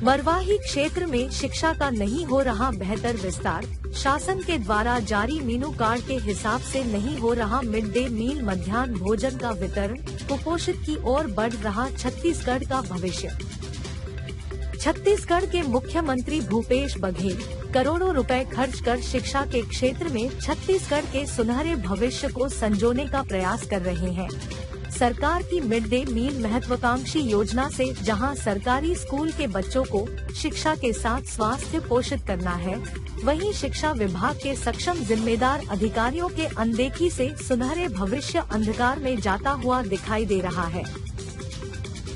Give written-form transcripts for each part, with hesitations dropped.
मरवाही क्षेत्र में शिक्षा का नहीं हो रहा बेहतर विस्तार। शासन के द्वारा जारी मेनू कार्ड के हिसाब से नहीं हो रहा मिड डे मील मध्याह्न भोजन का वितरण। कुपोषित की ओर बढ़ रहा छत्तीसगढ़ का भविष्य। छत्तीसगढ़ के मुख्यमंत्री भूपेश बघेल करोड़ों रुपए खर्च कर शिक्षा के क्षेत्र में छत्तीसगढ़ के सुनहरे भविष्य को संजोने का प्रयास कर रहे हैं। सरकार की मिड डे मील महत्वाकांक्षी योजना से जहां सरकारी स्कूल के बच्चों को शिक्षा के साथ स्वास्थ्य पोषित करना है, वहीं शिक्षा विभाग के सक्षम जिम्मेदार अधिकारियों के अनदेखी से सुनहरे भविष्य अंधकार में जाता हुआ दिखाई दे रहा है।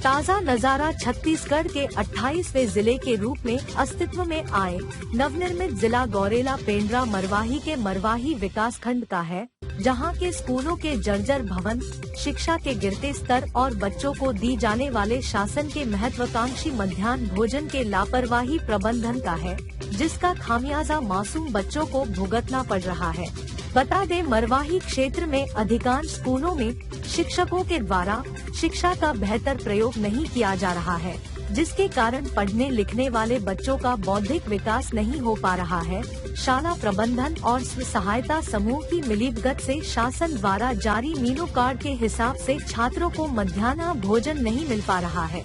ताज़ा नजारा छत्तीसगढ़ के 28वें जिले के रूप में अस्तित्व में आए नवनिर्मित जिला गौरेला पेंड्रा मरवाही के मरवाही विकास खंड का है, जहां के स्कूलों के जर्जर भवन, शिक्षा के गिरते स्तर और बच्चों को दी जाने वाले शासन के महत्वाकांक्षी मध्याह्न भोजन के लापरवाही प्रबंधन का है, जिसका खामियाजा मासूम बच्चों को भुगतना पड़ रहा है। बता दें, मरवाही क्षेत्र में अधिकांश स्कूलों में शिक्षकों के द्वारा शिक्षा का बेहतर प्रयोग नहीं किया जा रहा है, जिसके कारण पढ़ने लिखने वाले बच्चों का बौद्धिक विकास नहीं हो पा रहा है। शाला प्रबंधन और स्व सहायता समूह की मिलीभगत से शासन द्वारा जारी मेनू कार्ड के हिसाब से छात्रों को मध्याह्न भोजन नहीं मिल पा रहा है।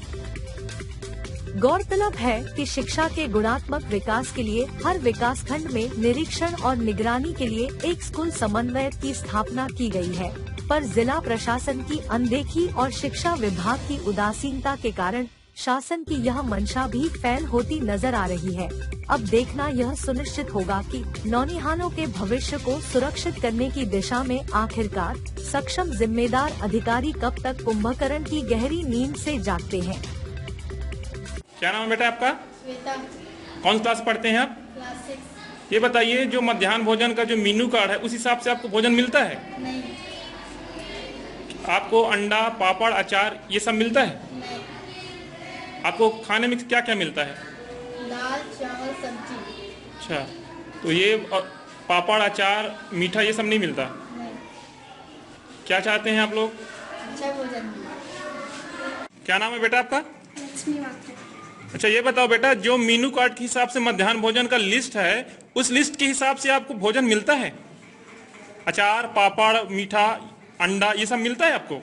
गौरतलब है कि शिक्षा के गुणात्मक विकास के लिए हर विकास खंड में निरीक्षण और निगरानी के लिए एक स्कूल समन्वयक की स्थापना की गई है, पर जिला प्रशासन की अनदेखी और शिक्षा विभाग की उदासीनता के कारण शासन की यह मंशा भी फेल होती नजर आ रही है। अब देखना यह सुनिश्चित होगा कि नौनिहालों के भविष्य को सुरक्षित करने की दिशा में आखिरकार सक्षम जिम्मेदार अधिकारी कब तक कुंभकर्ण की गहरी नींद से जागते हैं। क्या नाम है बेटा आपका? श्वेता। कौन सी क्लास पढ़ते हैं आप? क्लास 6। ये बताइए, जो मध्याह्न भोजन का जो मेनू कार्ड है उस हिसाब से आपको भोजन मिलता है? नहीं। आपको अंडा, पापड़, अचार ये सब मिलता है? नहीं। आपको खाने में क्या क्या मिलता है? दाल, चावल, सब्जी। अच्छा, तो ये पापड़, अचार, मीठा ये सब नहीं मिलता? नहीं। क्या चाहते हैं आप लोग? अच्छा भोजन। क्या नाम है बेटा आपका? लक्ष्मी मात्र। अच्छा, ये बताओ बेटा, जो मेनू कार्ड के हिसाब से मध्याह्न भोजन का लिस्ट है, उस लिस्ट के हिसाब से आपको भोजन मिलता है? अचार, पापड़, मीठा, अंडा ये सब मिलता है आपको?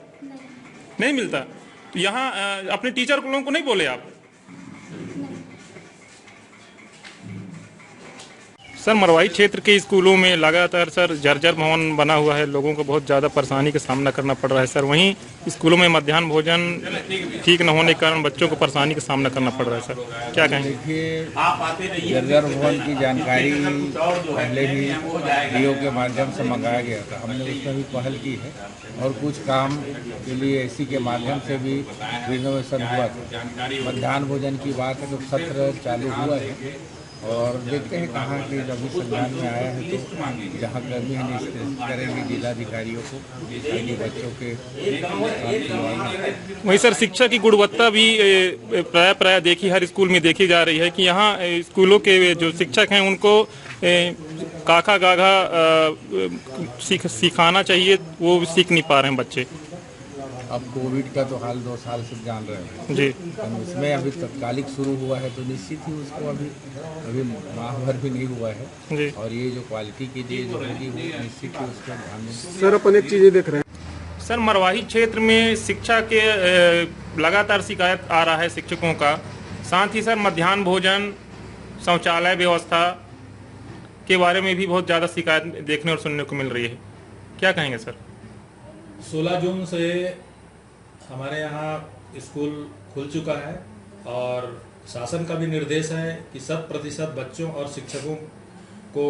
नहीं मिलता। तो यहाँ अपने टीचर लोगों को नहीं बोले आप? सर, मरवाही क्षेत्र के स्कूलों में लगातार सर जर्जर भवन बना हुआ है, लोगों को बहुत ज़्यादा परेशानी का सामना करना पड़ रहा है सर। वहीं स्कूलों में मध्याह्न भोजन ठीक न होने के कारण बच्चों को परेशानी का सामना करना पड़ रहा है सर, क्या कहेंगे? देखिए, जर्जर भवन की जानकारी पहले भी डीओ के माध्यम से मंगाया गया था, हमने उसमें भी पहल की है और कुछ काम के लिए एसी के माध्यम से भी रिनोवेशन हुआ था। मध्याह्न भोजन की बात है तो सत्र चालू हुआ है और देखते हैं कहाँ की अभी संज्ञान में आया है, तो जहाँ कमी है निश्चित करेंगे जिलाधिकारियों को ताकि बच्चों के वहीं सर शिक्षा की गुणवत्ता भी प्राय देखी हर स्कूल में देखी जा रही है कि यहाँ स्कूलों के जो शिक्षक हैं उनको काका गाघा सिखाना चाहिए, वो सीख नहीं पा रहे हैं बच्चे। अब कोविड का तो हाल 2 साल से जान रहे हैं जी, उसमें अभी तत्कालिक शुरू हुआ है तो निश्चित ही उसको अभी माह भर भी नहीं हुआ है जी। और ये जो क्वालिटी की चीज जो होगी वो निश्चित ही उसका ध्यान में। सर, अपन एक चीज़ देख रहे हैं सर, मरवाही क्षेत्र में शिक्षा के लगातार शिकायत आ रहा है शिक्षकों का, साथ ही सर मध्याह्न भोजन, शौचालय व्यवस्था के बारे में भी बहुत ज़्यादा शिकायत देखने और सुनने को मिल रही है, क्या कहेंगे सर? 16 जून से हमारे यहाँ स्कूल खुल चुका है और शासन का भी निर्देश है कि 100% बच्चों और शिक्षकों को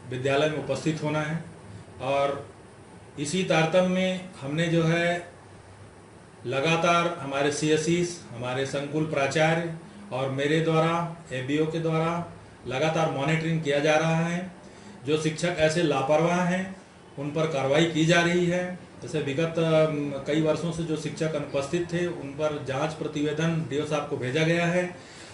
विद्यालय में उपस्थित होना है और इसी तारतम्य में हमने जो है लगातार हमारे CSEs, हमारे संकुल प्राचार्य और मेरे द्वारा ABO के द्वारा लगातार मॉनिटरिंग किया जा रहा है। जो शिक्षक ऐसे लापरवाह हैं उन पर कार्रवाई की जा रही है। जैसे विगत कई वर्षों से जो शिक्षक अनुपस्थित थे उन पर जांच प्रतिवेदन DO साहब को भेजा गया है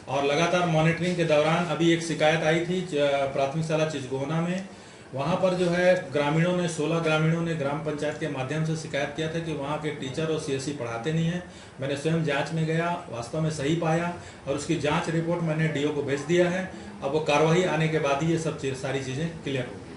और लगातार मॉनिटरिंग के दौरान अभी एक शिकायत आई थी प्राथमिक शाला चिचगोहना में वहाँ पर जो है ग्रामीणों ने 16 ग्रामीणों ने ग्राम पंचायत के माध्यम से शिकायत किया था कि वहाँ के टीचर और सीएससी पढ़ाते नहीं हैं। मैंने स्वयं जांच में गया, वास्तव में सही पाया और उसकी जांच रिपोर्ट मैंने डीओ को भेज दिया है। अब वो कार्रवाई आने के बाद ही ये सब सारी चीज़ें क्लियर होगी।